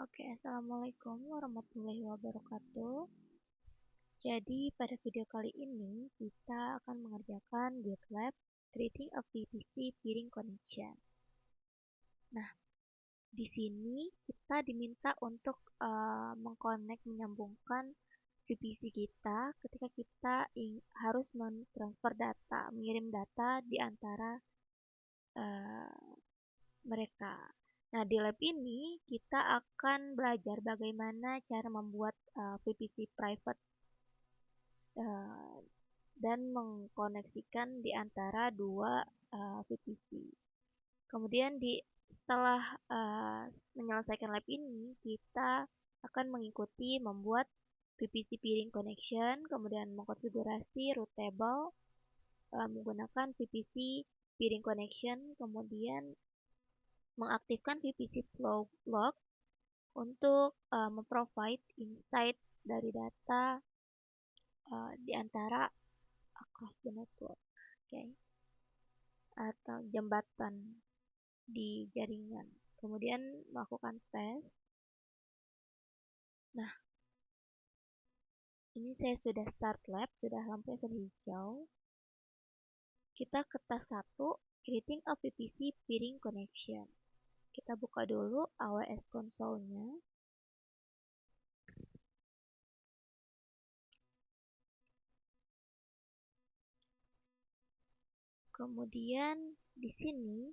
Oke, assalamualaikum warahmatullahi wabarakatuh. Jadi, pada video kali ini kita akan mengerjakan GitLab Creating a VPC Peering Connection. Nah, di sini kita diminta untuk menyambungkan VPC kita ketika kita harus mentransfer data, mengirim data di antara mereka. Nah, di lab ini kita akan belajar bagaimana cara membuat VPC private dan mengkoneksikan di antara dua VPC. Kemudian setelah menyelesaikan lab ini, kita akan mengikuti membuat VPC peering connection, kemudian mengkonfigurasi route table menggunakan VPC peering connection, kemudian mengaktifkan VPC flow log untuk memprovide insight dari data di antara across the network, atau jembatan di jaringan. Kemudian melakukan tes. Nah, ini saya sudah start lab, lampunya sudah hijau. Kita ke task 1, creating a VPC peering connection. Kita buka dulu AWS console-nya. Kemudian di sini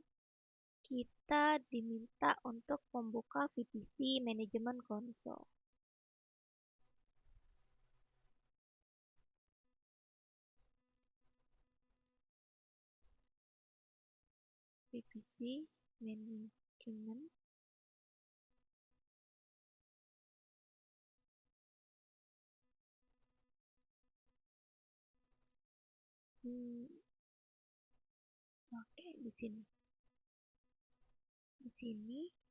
kita diminta untuk membuka VPC Management Console. VPC Management. Oke, di sini.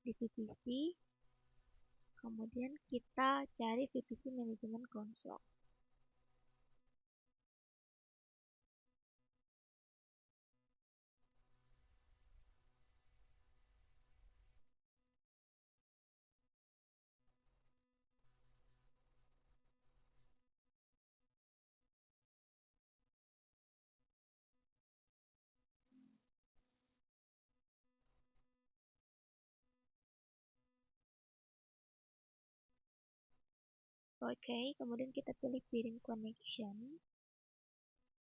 Di VPC. Kemudian kita cari VPC Management Console. Oke, kemudian kita pilih peering connection.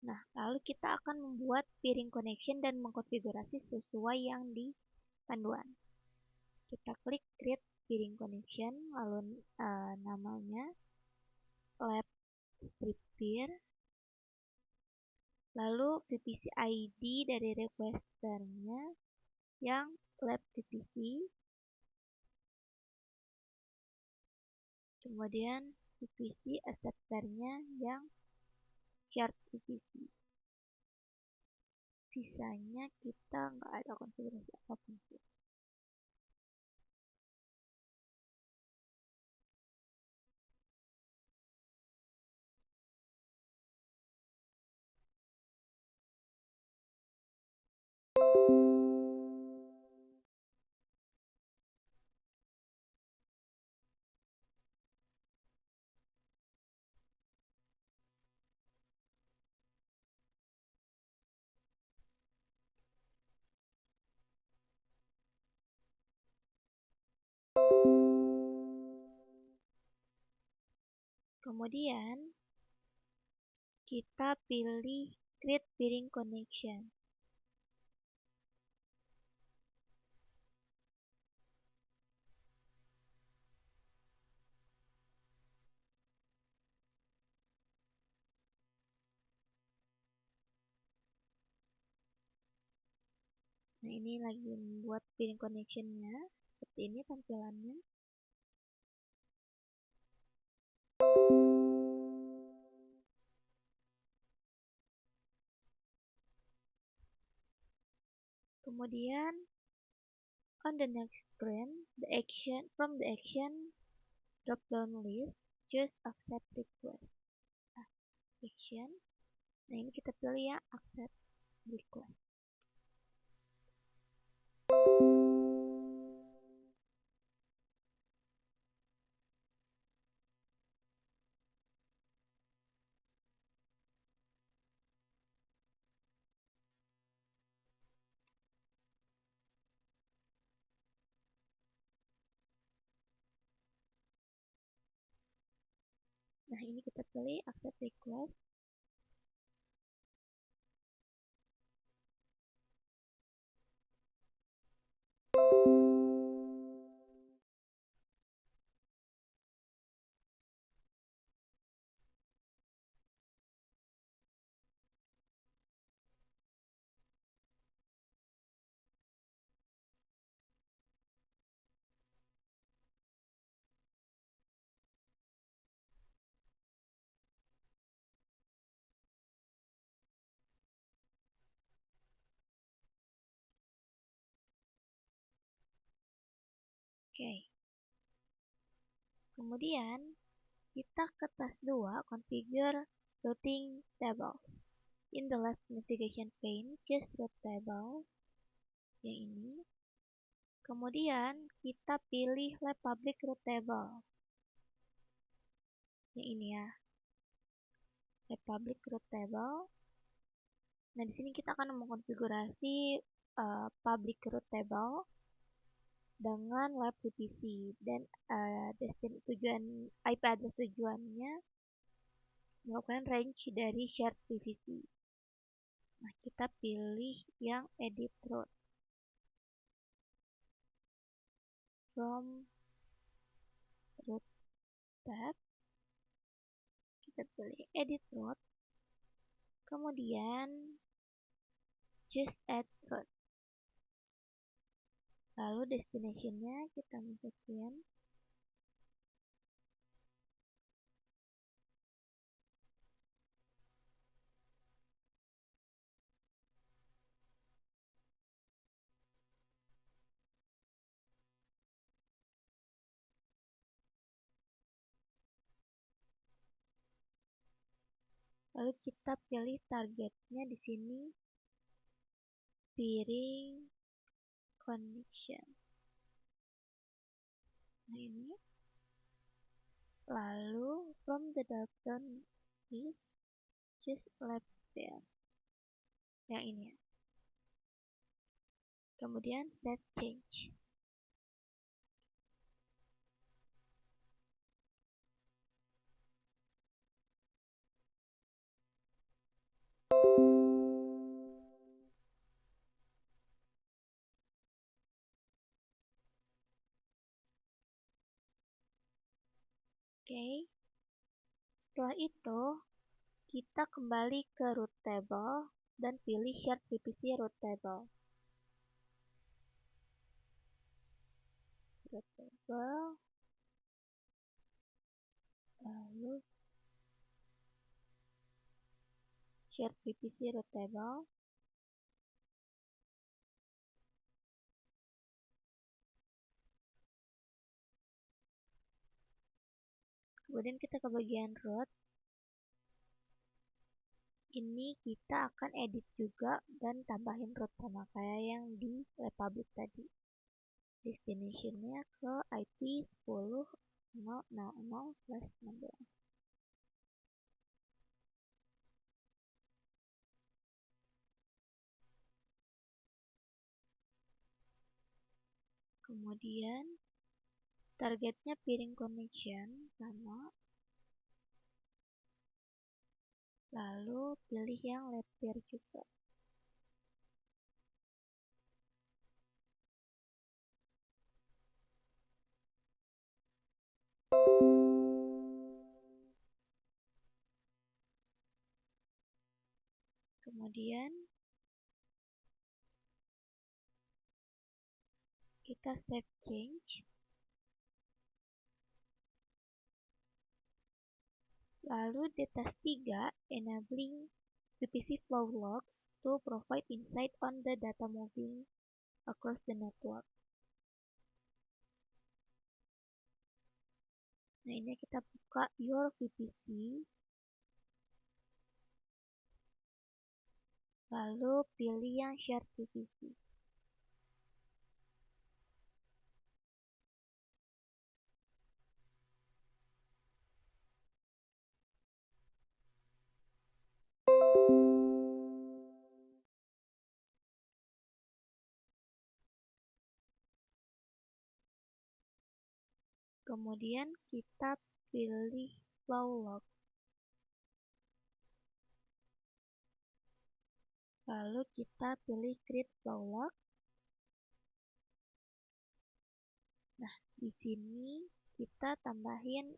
Nah, lalu kita akan membuat peering connection dan mengkonfigurasi sesuai yang di panduan. Kita klik create peering connection, lalu namanya lab strip peer, lalu VPC ID dari requesternya yang lab VPC, kemudian VPC acceptornya yang shared VPC. Sisanya kita nggak ada konfigurasi apapun sih. Kemudian kita pilih create peering connection. Nah, ini lagi membuat peering connection-nya. Seperti ini tampilannya. Kemudian on the next screen, from the action drop-down list, choose accept request. Action. Nah, ini kita pilih ya accept request. Nah, ini kita pilih accept request. Oke. Kemudian kita ke task 2, configure routing table. In the left navigation pane, choose route table yang ini. Kemudian kita pilih lab public route table yang ini ya, lab public route table. Nah, di sini kita akan mengkonfigurasi public route table dengan lab VPC dan tujuan IP address tujuannya merupakan range dari shared VPC. Nah, kita pilih yang edit route from route tab. Kita pilih edit route, kemudian choose add route. Lalu destination-nya kita masukin. Lalu kita pilih targetnya di sini peering connection. Nah, ini. Lalu from the drop-down list choose lab pair. Yang ini ya. Kemudian save change. Oke. Setelah itu kita kembali ke route table dan pilih shared VPC route table. Route table. Lalu shared VPC route table. Kemudian kita ke bagian route. Ini kita akan edit juga dan tambahin route sama kayak yang di lab public tadi. Destination-nya ke IP 10.0.0/16. Kemudian targetnya peering connection sama. Lalu pilih yang lab pair juga. Kemudian kita save change. Lalu di task 3, enabling VPC flow logs to provide insight on the data moving across the network. Nah, ini kita buka your VPC. Lalu pilih yang shared VPC. Kemudian kita pilih flow log. Lalu kita pilih create flow log. Nah, di sini kita tambahin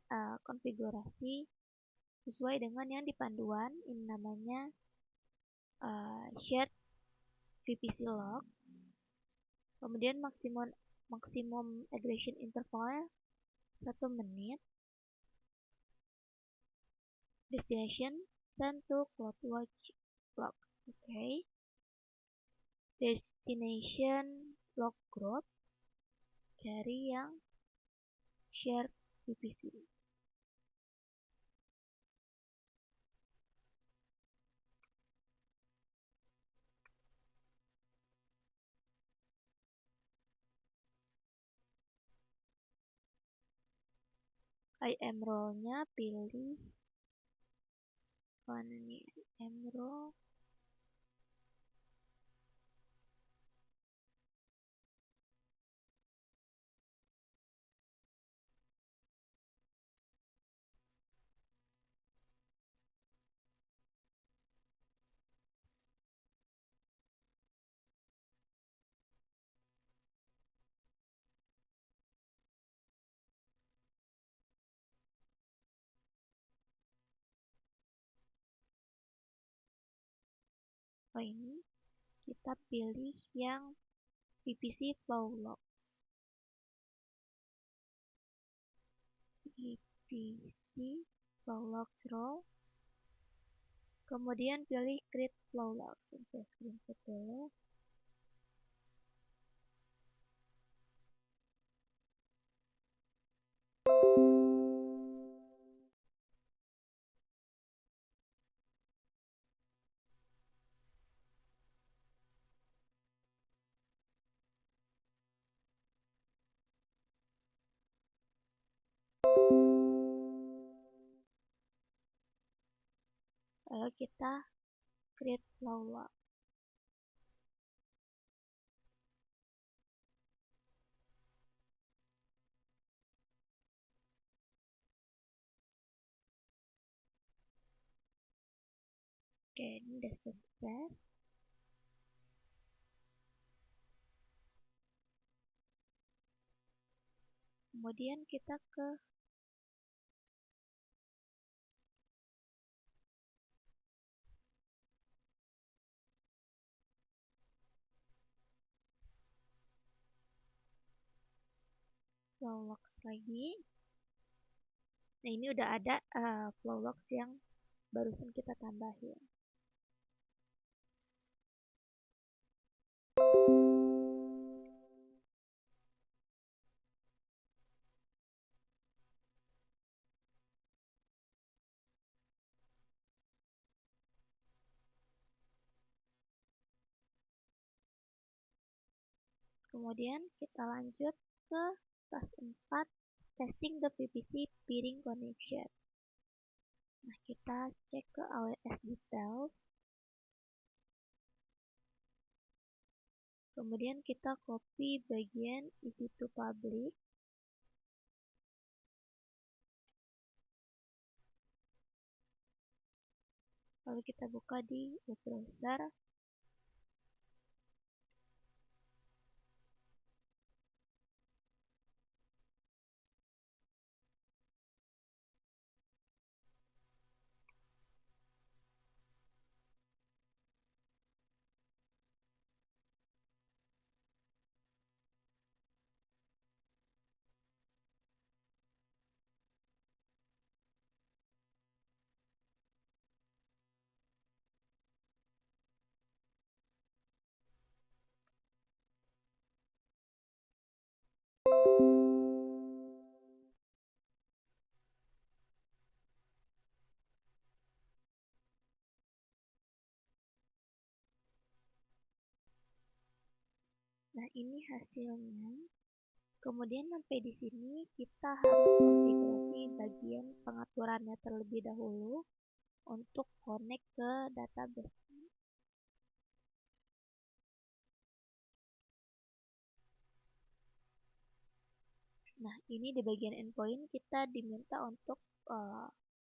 konfigurasi sesuai dengan yang di panduan. Ini namanya shared VPC log. Kemudian maksimum aggression interval 1 menit. Destination send to CloudWatch log. Oke. Destination log group, cari yang shared VPC. IM role-nya pilih mana nih, IM role. Oh, ini kita pilih yang VPC flow log. VPC flow logs role. Kemudian pilih create flow logs. Saya screenshot dulu. Lalu kita create flow log. Oke, ini udah sukses. Kemudian kita ke flow logs lagi. Nah, ini udah ada flow logs yang barusan kita tambahin. Kemudian kita lanjut ke task 4, testing the VPC peering connection. Nah, kita cek ke AWS details. Kemudian kita copy bagian isi to public. Lalu kita buka di web browser. Nah, ini hasilnya. Kemudian sampai di sini kita harus konfigurasi bagian pengaturannya terlebih dahulu untuk connect ke database. Nah, ini di bagian endpoint kita diminta untuk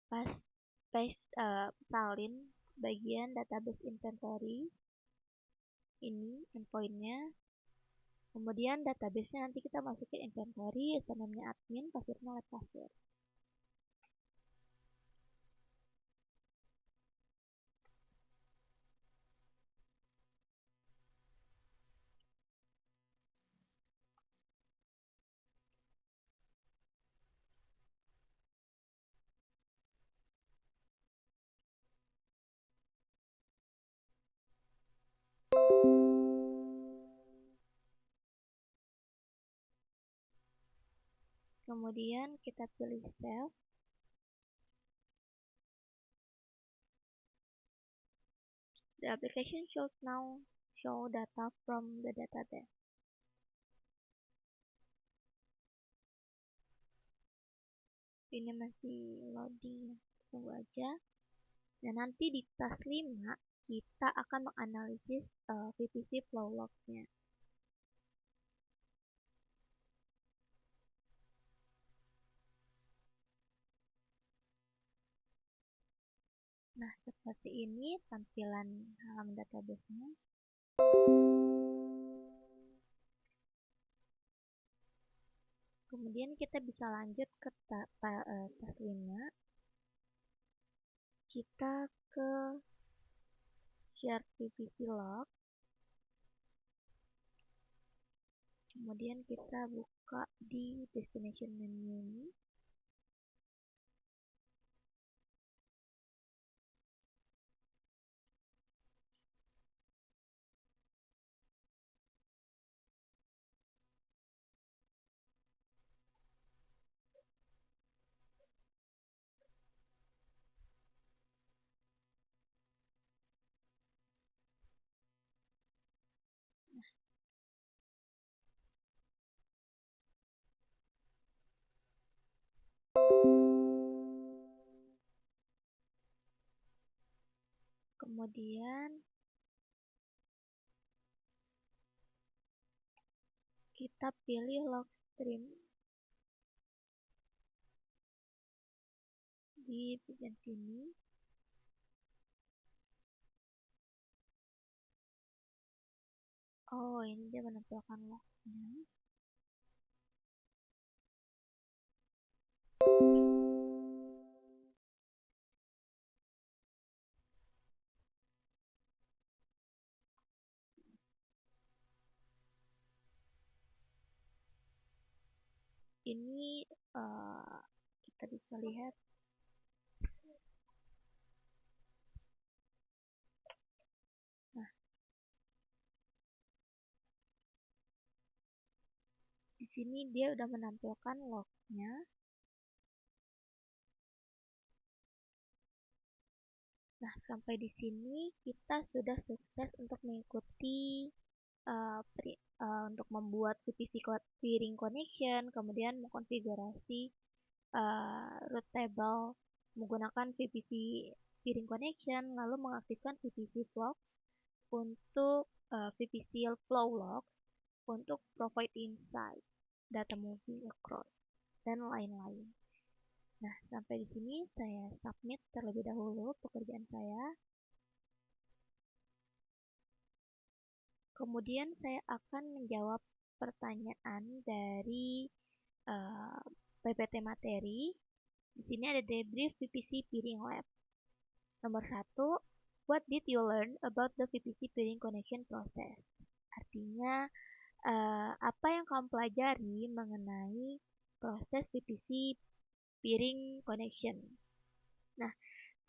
pas salin bagian database inventory ini endpointnya. Kemudian database-nya nanti kita masukin inventory, username-nya admin, password-nya lab password. Kemudian kita pilih save. The application should now show data from the database. Ini masih loading, tunggu aja. Dan nanti di task 5 kita akan menganalisis VPC flow log-nya. Nah, seperti ini tampilan halaman database-nya. Kemudian kita bisa lanjut ke task 5. Kita ke share PVC log. Kemudian kita buka di destination menu ini. Kemudian kita pilih log stream di bagian sini. Oh, ini dia menampilkan lognya. Ini kita bisa lihat nah, di sini dia udah menampilkan lognya. Nah, sampai di sini kita sudah sukses untuk mengikuti untuk membuat VPC peering connection, kemudian mengkonfigurasi root table menggunakan VPC peering connection, lalu mengaktifkan VPC logs untuk VPC flow logs untuk provide insight, data moving across, dan lain-lain. Nah, sampai di sini saya submit terlebih dahulu pekerjaan saya. Kemudian saya akan menjawab pertanyaan dari PPT materi. Di sini ada debrief VPC peering lab. Nomor 1, what did you learn about the VPC peering connection process? Artinya, apa yang kamu pelajari mengenai proses VPC peering connection? Nah,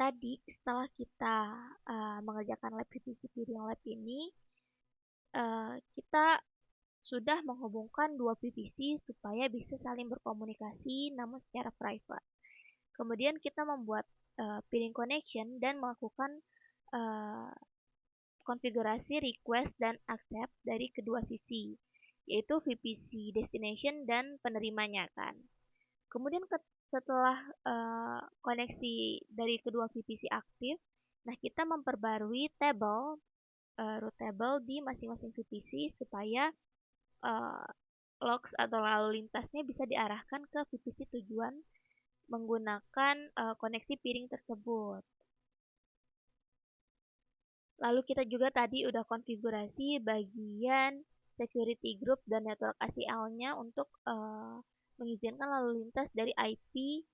tadi setelah kita mengerjakan lab VPC peering lab ini, kita sudah menghubungkan dua PVC supaya bisa saling berkomunikasi namun secara private. Kemudian kita membuat peering connection dan melakukan konfigurasi request dan accept dari kedua sisi, yaitu VPC destination dan penerimanya kan. Kemudian setelah koneksi dari kedua VPC aktif, nah kita memperbarui table root table di masing-masing VPC supaya logs atau lalu lintasnya bisa diarahkan ke VPC tujuan menggunakan koneksi piring tersebut. Lalu kita juga tadi udah konfigurasi bagian security group dan network ACL-nya untuk mengizinkan lalu lintas dari IP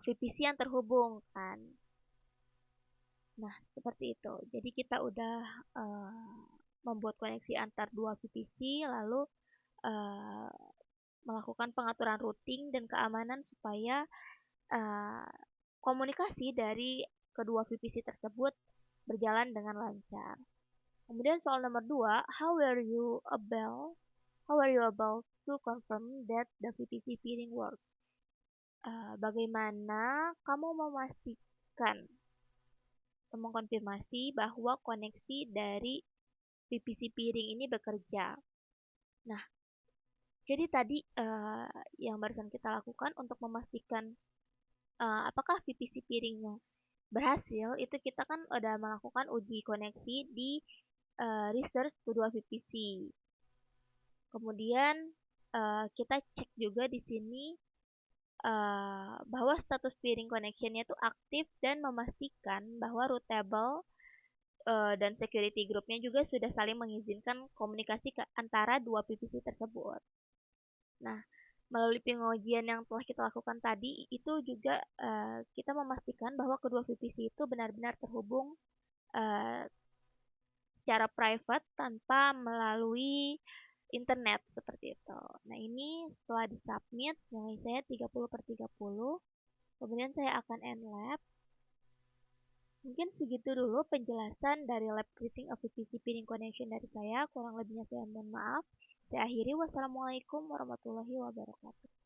VPC yang terhubung kan. Nah, seperti itu. Jadi kita udah membuat koneksi antar dua VPC, lalu melakukan pengaturan routing dan keamanan supaya komunikasi dari kedua VPC tersebut berjalan dengan lancar. Kemudian soal nomor 2, how are you about to confirm that the VPC peering works? Bagaimana kamu memastikan atau mengkonfirmasi bahwa koneksi dari VPC peering ini bekerja? Nah, jadi tadi yang barusan kita lakukan untuk memastikan apakah VPC peeringnya berhasil, itu kita kan udah melakukan uji koneksi di research kedua VPC. Kemudian kita cek juga di sini bahwa status peering connection-nya itu aktif dan memastikan bahwa routable dan security group-nya juga sudah saling mengizinkan komunikasi antara dua VPC tersebut. Nah, melalui pengujian yang telah kita lakukan tadi, itu juga kita memastikan bahwa kedua VPC itu benar-benar terhubung secara private tanpa melalui internet seperti itu. Nah, ini setelah disubmit nilai saya 30/30. Kemudian saya akan end lab. Mungkin segitu dulu penjelasan dari lab creating a VPC pinning connection dari saya. Kurang lebihnya saya mohon maaf. Saya akhiri. Wassalamualaikum warahmatullahi wabarakatuh.